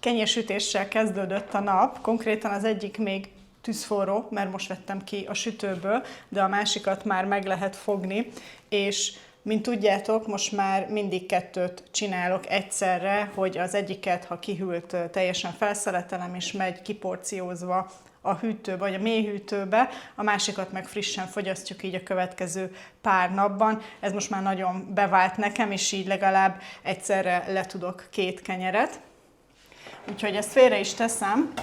Kenyérsütéssel kezdődött a nap, konkrétan az egyik még tűzforró, mert most vettem ki a sütőből, de a másikat már meg lehet fogni, és mint tudjátok, most már mindig kettőt csinálok egyszerre, hogy az egyiket, ha kihűlt, teljesen felszeletelem, és megy kiporciózva a hűtőbe, vagy a mélyhűtőbe, a másikat meg frissen fogyasztjuk így a következő pár napban. Ez most már nagyon bevált nekem, és így legalább egyszerre letudok 2 kenyeret. Úgyhogy ezt félre is teszem,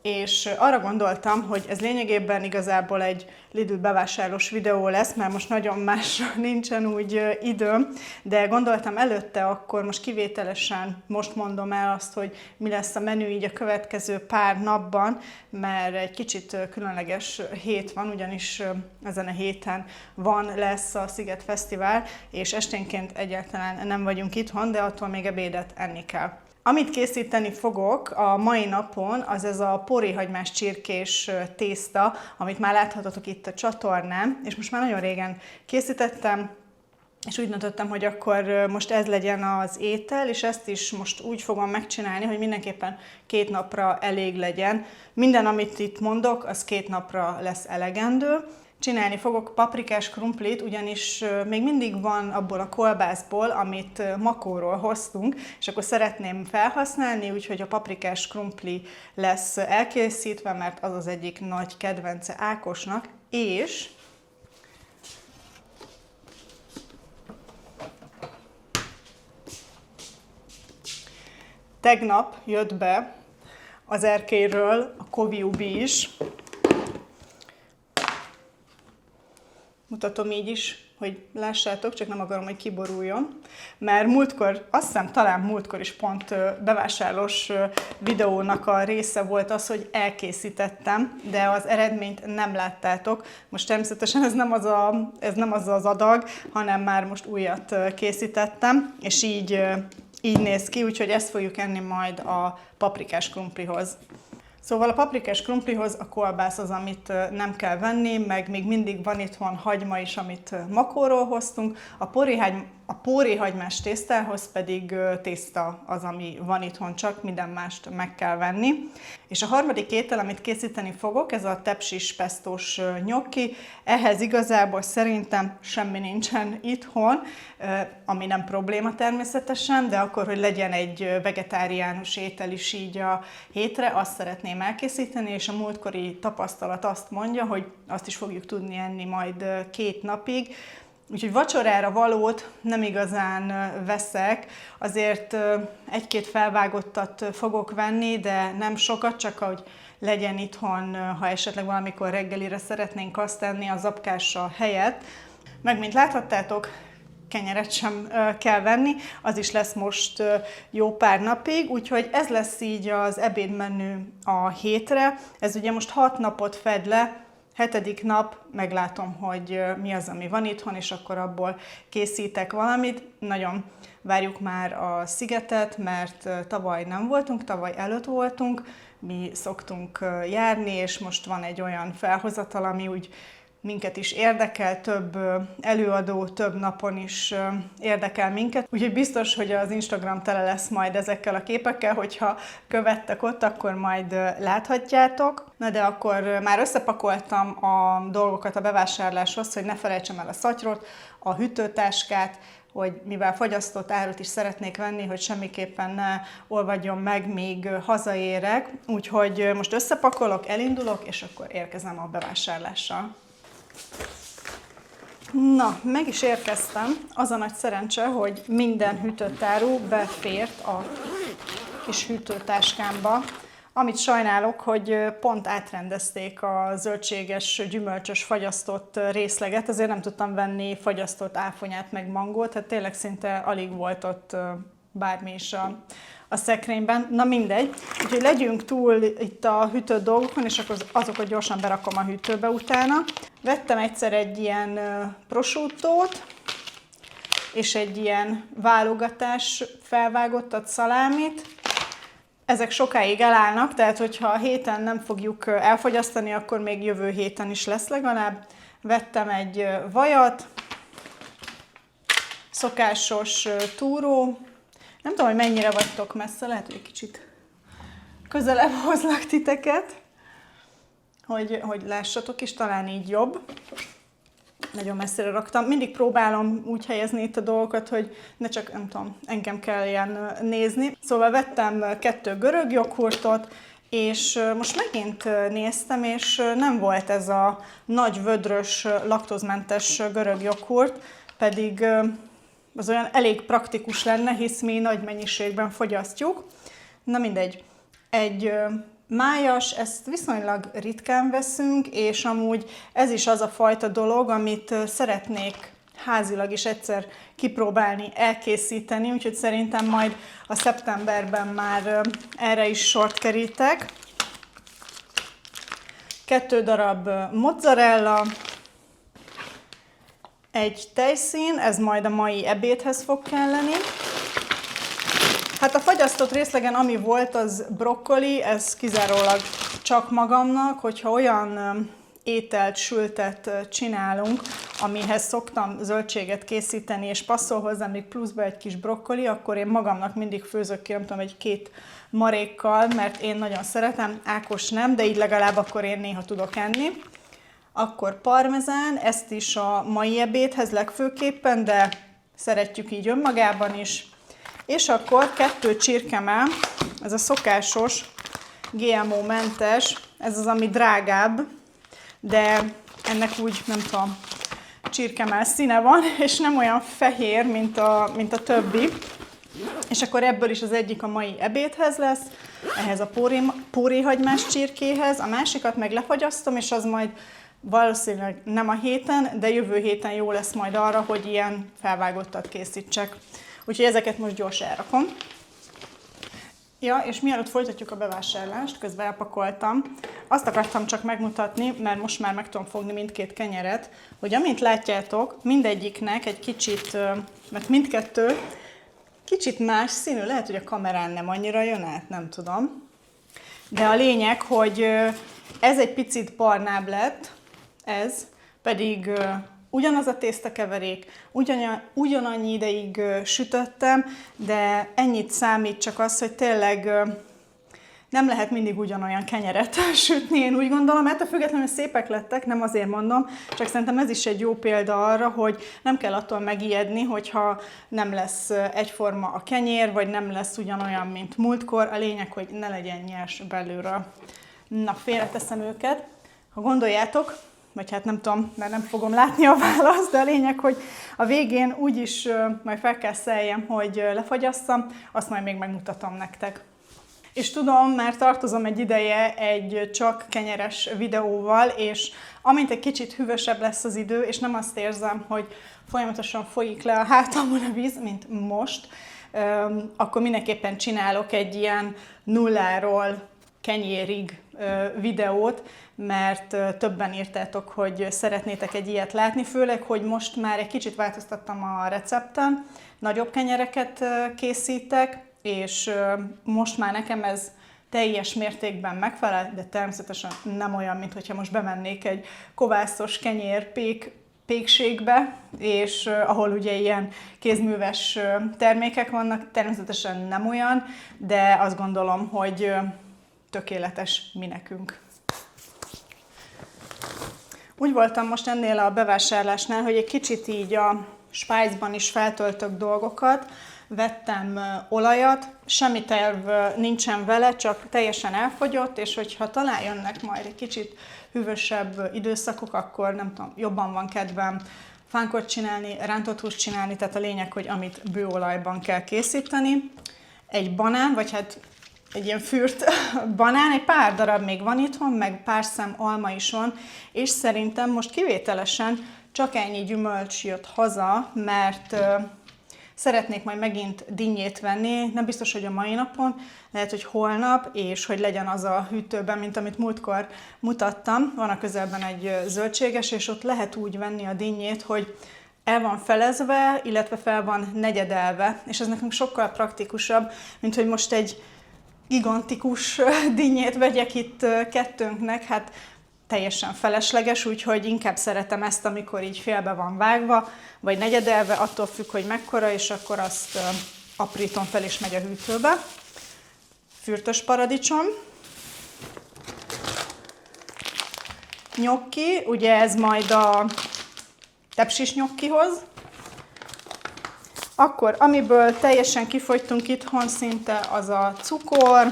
és arra gondoltam, hogy ez lényegében igazából egy Lidl bevásárlós videó lesz, mert most nagyon másra nincsen úgy időm, de gondoltam előtte, akkor most kivételesen most mondom el azt, hogy mi lesz a menü így a következő pár napban, mert egy kicsit különleges hét van, ugyanis ezen a héten lesz a Sziget Fesztivál, és esténként egyáltalán nem vagyunk itthon, de attól még ebédet enni kell. Amit készíteni fogok a mai napon, az ez a porréhagymás csirkés tészta, amit már láthatok itt a csatornán, és most már nagyon régen készítettem, és úgy döntöttem, hogy akkor most ez legyen az étel, és ezt is most úgy fogom megcsinálni, hogy mindenképpen 2 napra elég legyen. Minden, amit itt mondok, az 2 napra lesz elegendő. Csinálni fogok paprikás krumplit, ugyanis még mindig van abból a kolbászból, amit Makóról hoztunk, és akkor szeretném felhasználni, úgyhogy a paprikás krumpli lesz elkészítve, mert az az egyik nagy kedvence Ákosnak, és tegnap jött be az erkélyről a Koviubi is. Mutatom így is, hogy lássátok, csak nem akarom, hogy kiboruljon. Mert múltkor, azt hiszem talán múltkor is pont bevásárlós videónak a része volt az, hogy elkészítettem, de az eredményt nem láttátok. Most természetesen ez nem az az adag, hanem már most újat készítettem, és így néz ki, úgyhogy ezt fogjuk enni majd a paprikás krumplihoz. Szóval a paprikás krumplihoz a kolbász az, amit nem kell venni, meg még mindig van itthon hagyma is, amit Makóról hoztunk. A porréhagymás tésztához pedig tészta az, ami van itthon, csak minden mást meg kell venni. És a harmadik étel, amit készíteni fogok, ez a tepsis pesztós nyokki. Ehhez igazából szerintem semmi nincsen itthon, ami nem probléma természetesen, de akkor, hogy legyen egy vegetáriánus étel is így a hétre, azt szeretném elkészíteni, és a múltkori tapasztalat azt mondja, hogy azt is fogjuk tudni enni majd 2 napig. Úgyhogy vacsorára valót nem igazán veszek, azért 1-2 felvágottat fogok venni, de nem sokat, csak hogy legyen itthon, ha esetleg valamikor reggelire szeretnénk azt tenni a zapkással helyett. Meg mint láthattátok, kenyeret sem kell venni, az is lesz most jó pár napig, úgyhogy ez lesz így az ebédmenü a hétre. Ez ugye most 6 napot fed le, 7. nap meglátom, hogy mi az, ami van itthon, és akkor abból készítek valamit. Nagyon várjuk már a Szigetet, mert tavaly nem voltunk, tavaly előtt voltunk, mi szoktunk járni, és most van egy olyan felhozatal, ami úgy minket is érdekel, több előadó, több napon is érdekel minket. Úgyhogy biztos, hogy az Instagram tele lesz majd ezekkel a képekkel, hogyha követtek ott, akkor majd láthatjátok. Na de akkor már összepakoltam a dolgokat a bevásárláshoz, hogy ne felejtsem el a szatyrot, a hűtőtáskát, hogy mivel fogyasztott árut is szeretnék venni, hogy semmiképpen ne olvadjon meg, míg hazaérek. Úgyhogy most összepakolok, elindulok, és akkor érkezem a bevásárlással. Na, meg is érkeztem. Az a nagy szerencse, hogy minden hűtött áru befért a kis hűtőtáskámba. Amit sajnálok, hogy pont átrendezték a zöldséges, gyümölcsös fagyasztott részleget, ezért nem tudtam venni fagyasztott áfonyát meg mangót, tehát tényleg szinte alig volt ott bármi is a szekrényben. Na mindegy, úgyhogy legyünk túl itt a hűtött dolgokon, és akkor azokat gyorsan berakom a hűtőbe utána. Vettem egyszer egy ilyen prosciuttót, és egy ilyen válogatás felvágottat szalámit. Ezek sokáig elállnak, tehát hogyha a héten nem fogjuk elfogyasztani, akkor még jövő héten is lesz legalább. Vettem egy vajat, szokásos túró. Nem tudom, hogy mennyire vagytok messze, lehet, hogy egy kicsit közelebb hozlak titeket, hogy lássatok is, talán így jobb. Nagyon messzire raktam. Mindig próbálom úgy helyezni itt a dolgokat, hogy ne csak, nem tudom, engem kelljen nézni. Szóval vettem 2 görög joghurtot, és most megint néztem, és nem volt ez a nagy vödrös, laktózmentes görög joghurt, pedig az olyan elég praktikus lenne, hisz mi nagy mennyiségben fogyasztjuk. Na mindegy. Egy májas, ezt viszonylag ritkán veszünk, és amúgy ez is az a fajta dolog, amit szeretnék házilag is egyszer kipróbálni, elkészíteni, úgyhogy szerintem majd a szeptemberben már erre is sort kerítek. 2 darab mozzarella, egy tejszín, ez majd a mai ebédhez fog kelleni. Hát a fagyasztott részlegen, ami volt, az brokkoli, ez kizárólag csak magamnak, hogyha olyan ételt, sültet csinálunk, amihez szoktam zöldséget készíteni, és passzol hozzá még pluszba egy kis brokkoli, akkor én magamnak mindig főzök ki, nem tudom, 1-2 marékkal, mert én nagyon szeretem, Ákos nem, de így legalább akkor én néha tudok enni. Akkor parmezán, ezt is a mai ebédhez legfőképpen, de szeretjük így önmagában is. És akkor 2 csirkemell, ez a szokásos, GMO-mentes, ez az, ami drágább, de ennek úgy, nem tudom, csirkemell színe van, és nem olyan fehér, mint a többi. És akkor ebből is az egyik a mai ebédhez lesz, ehhez a póréhagymás csirkéhez, a másikat meg lefagyasztom, és az majd valószínűleg nem a héten, de jövő héten jó lesz majd arra, hogy ilyen felvágottat készítsek. Úgyhogy ezeket most gyors elrakom. Ja, és mielőtt folytatjuk a bevásárlást, közben elpakoltam, azt akartam csak megmutatni, mert most már meg tudom fogni mindkét kenyeret, hogy amint látjátok, mindegyiknek egy kicsit, mert mindkettő kicsit más színű, lehet, hogy a kamerán nem annyira jön át, nem tudom. De a lényeg, hogy ez egy picit barnább lett, ez pedig ugyanaz a tésztakeverék, ugyanannyi ideig sütöttem, de ennyit számít csak az, hogy tényleg nem lehet mindig ugyanolyan kenyeret sütni, én úgy gondolom, ettől függetlenül szépek lettek, nem azért mondom, csak szerintem ez is egy jó példa arra, hogy nem kell attól megijedni, hogyha nem lesz egyforma a kenyér, vagy nem lesz ugyanolyan, mint múltkor, a lényeg, hogy ne legyen nyers belülről. Na, félreteszem őket. Ha gondoljátok, vagy hát nem tudom, mert nem fogom látni a választ, de a lényeg, hogy a végén úgyis majd fel kell szeljem, hogy lefagyasszam, azt majd még megmutatom nektek. És tudom, már tartozom egy ideje egy csak kenyeres videóval, és amint egy kicsit hűvösebb lesz az idő, és nem azt érzem, hogy folyamatosan folyik le a hátamon a víz, mint most, akkor mindenképpen csinálok egy ilyen nulláról kenyérig videót, mert többen írtátok, hogy szeretnétek egy ilyet látni, főleg, hogy most már egy kicsit változtattam a recepten, nagyobb kenyereket készítek, és most már nekem ez teljes mértékben megfelel, de természetesen nem olyan, mint hogyha most bemennék egy kovászos kenyér pékségbe, és ahol ugye ilyen kézműves termékek vannak, természetesen nem olyan, de azt gondolom, hogy tökéletes mi nekünk. Úgy voltam most ennél a bevásárlásnál, hogy egy kicsit így a Spice-ban is feltöltök dolgokat, vettem olajat, semmi terv nincsen vele, csak teljesen elfogyott, és hogyha talán jönnek majd egy kicsit hűvösebb időszakok, akkor nem tudom, jobban van kedvem fánkot csinálni, rántott húst csinálni, tehát a lényeg, hogy amit bőolajban kell készíteni. Egy banán, vagy hát egy ilyen fürt banán, egy pár darab még van itthon, meg pár szem alma is van, és szerintem most kivételesen csak ennyi gyümölcs jött haza, mert szeretnék majd megint dinnyét venni, nem biztos, hogy a mai napon, lehet, hogy holnap, és hogy legyen az a hűtőben, mint amit múltkor mutattam. Van a közelben egy zöldséges, és ott lehet úgy venni a dinnyét, hogy el van felezve, illetve fel van negyedelve, és ez nekünk sokkal praktikusabb, mint hogy most egy gigantikus dinnyét vegyek itt kettőnknek, hát teljesen felesleges, úgyhogy inkább szeretem ezt, amikor így félbe van vágva, vagy negyedelve, attól függ, hogy mekkora, és akkor azt aprítom fel, és megy a hűtőbe. fürtös paradicsom, nyokki, ugye ez majd a tepsis nyokkihoz. Akkor amiből teljesen kifogytunk itthon szinte, az a cukor,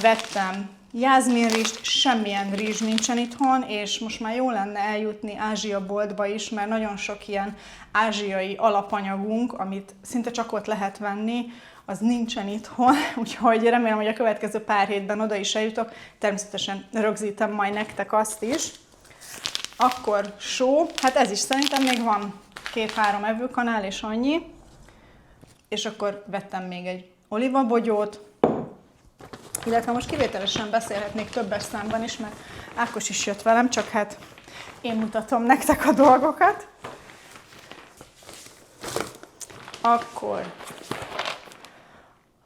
vettem jászminrizst, semmilyen rizs nincsen itthon, és most már jó lenne eljutni Ázsia boltba is, mert nagyon sok ilyen ázsiai alapanyagunk, amit szinte csak ott lehet venni, az nincsen itthon, úgyhogy remélem, hogy a következő pár hétben oda is eljutok, természetesen rögzítem majd nektek azt is. Akkor só, hát ez is szerintem még van 2-3 evőkanál és annyi, és akkor vettem még egy olivabogyót, illetve most kivételesen beszélhetnék többes számban is, mert Ákos is jött velem, csak hát én mutatom nektek a dolgokat. Akkor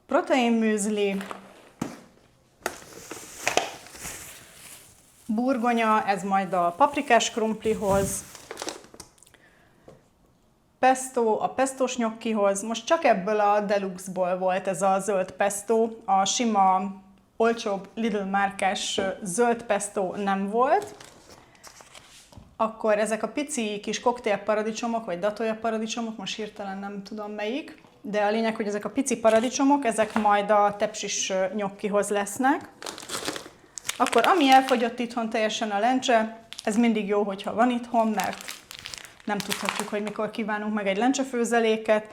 proteinműzli, burgonya, ez majd a paprikás krumplihoz, pesto, a pestós nyokkihoz, most csak ebből a Deluxe-ból volt ez a zöld pesto, a sima, olcsóbb Lidl márkás zöld pesto nem volt. Akkor ezek a pici kis koktélparadicsomok, vagy datolja paradicsomok, most hirtelen nem tudom melyik, de a lényeg, hogy ezek a pici paradicsomok, ezek majd a tepsis nyokkihoz lesznek. Akkor ami elfogyott itthon teljesen a lencse, ez mindig jó, hogyha van itthon, mert nem tudhatjuk, hogy mikor kívánunk meg egy lencsefőzeléket.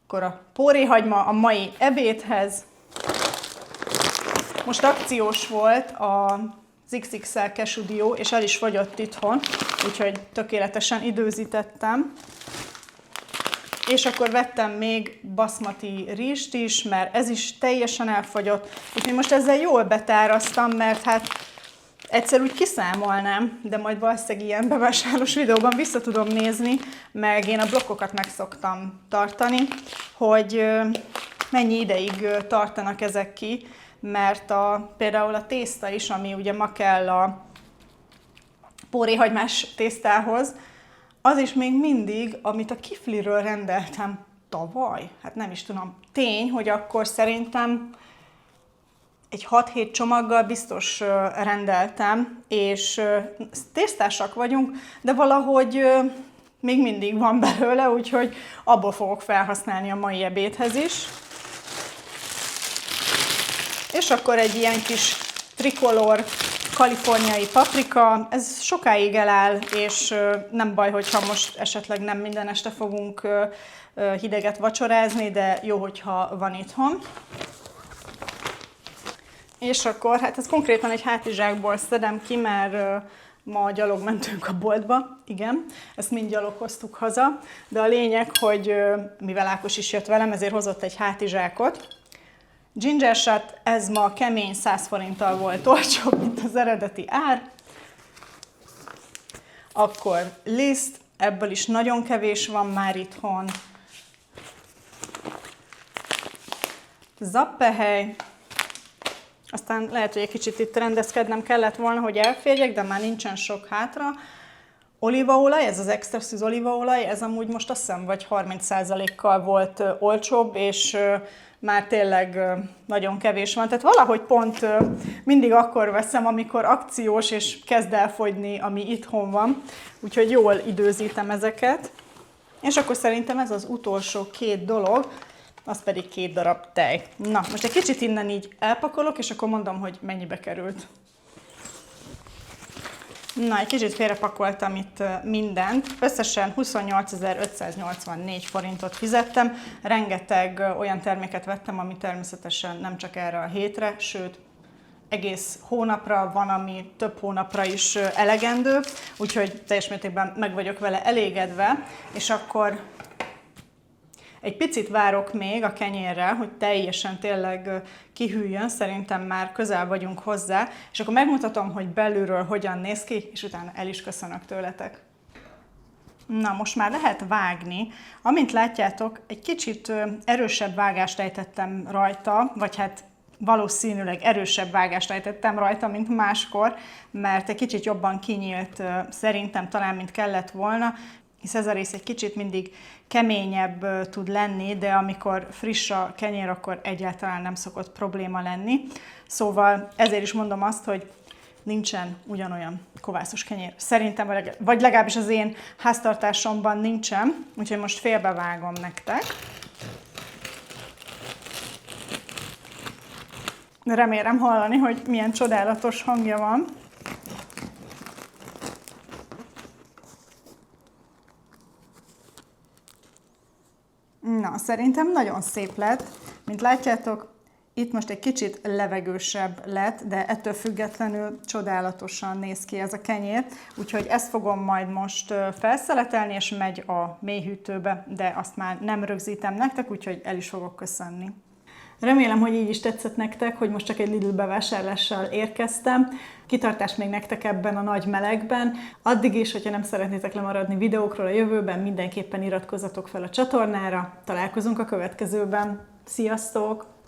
Akkor a póréhagyma a mai ebédhez. Most akciós volt az XXL Cashew Dio, és el is fogyott itthon, úgyhogy tökéletesen időzítettem. És akkor vettem még baszmati rizst is, mert ez is teljesen elfogyott. Úgyhogy most ezzel jól betáraztam, mert hát egyszer úgy kiszámolnám, de majd valószínűleg ilyen bevásárlós videóban vissza tudom nézni, meg én a blokkokat meg szoktam tartani, hogy mennyi ideig tartanak ezek ki, mert például a tészta is, ami ugye ma kell a póréhagymás tésztához, az is még mindig, amit a Kifliről rendeltem tavaly, hát nem is tudom, tény, hogy akkor szerintem egy 6-7 csomaggal biztos rendeltem, és tésztásak vagyunk, de valahogy még mindig van belőle, úgyhogy abból fogok felhasználni a mai ebédhez is. És akkor egy ilyen kis trikolor kaliforniai paprika, ez sokáig eláll, és nem baj, hogyha most esetleg nem minden este fogunk hideget vacsorázni, de jó, hogyha van itthon. És akkor, hát ez konkrétan egy hátizsákból szedem ki, mert ma gyalog mentünk a boltba, igen, ezt mind gyalog hoztuk haza, de a lényeg, hogy mivel Ákos is jött velem, ezért hozott egy hátizsákot. Ginger shot, ez ma kemény 100 forinttal volt olcsóbb, mint az eredeti ár. Akkor liszt, ebből is nagyon kevés van már itthon. Zappehely, aztán lehet, hogy egy kicsit itt rendezkednem kellett volna, hogy elférjek, de már nincsen sok hátra. Olívaolaj, ez az extra szűz olívaolaj, ez amúgy most azt hiszem, vagy 30%-kal volt olcsóbb, és már tényleg nagyon kevés van. Tehát valahogy pont mindig akkor veszem, amikor akciós, és kezd elfogyni, ami itthon van. Úgyhogy jól időzítem ezeket. És akkor szerintem ez az utolsó 2 dolog, az pedig 2 darab tej. Na, most egy kicsit innen így elpakolok, és akkor mondom, hogy mennyibe került. Na, egy kicsit félrepakoltam itt mindent. Összesen 28.584 forintot fizettem. Rengeteg olyan terméket vettem, ami természetesen nem csak erre a hétre, sőt, egész hónapra van, ami több hónapra is elegendő, úgyhogy teljes mértékben meg vagyok vele elégedve, és akkor egy picit várok még a kenyérre, hogy teljesen tényleg kihűljön, szerintem már közel vagyunk hozzá, és akkor megmutatom, hogy belülről hogyan néz ki, és utána el is köszönök tőletek. Na, most már lehet vágni. Amint látjátok, egy kicsit erősebb vágást ejtettem rajta, vagy hát valószínűleg erősebb vágást ejtettem rajta, mint máskor, mert egy kicsit jobban kinyílt szerintem talán, mint kellett volna. hisz ez a rész egy kicsit mindig keményebb tud lenni, de amikor friss a kenyér, akkor egyáltalán nem szokott probléma lenni. Szóval ezért is mondom azt, hogy nincsen ugyanolyan kovászos kenyér. Szerintem, vagy legalábbis az én háztartásomban nincsen, úgyhogy most félbevágom nektek. Remélem hallani, hogy milyen csodálatos hangja van. Na, szerintem nagyon szép lett. Mint látjátok, itt most egy kicsit levegősebb lett, de ettől függetlenül csodálatosan néz ki ez a kenyér. Úgyhogy ezt fogom majd most felszeletelni, és megy a mélyhűtőbe, de azt már nem rögzítem nektek, úgyhogy el is fogok köszönni. Remélem, hogy így is tetszett nektek, hogy most csak egy Lidl bevásárlással érkeztem. Kitartást még nektek ebben a nagy melegben. Addig is, hogyha nem szeretnétek lemaradni videókról a jövőben, mindenképpen iratkozzatok fel a csatornára. Találkozunk a következőben. Sziasztok!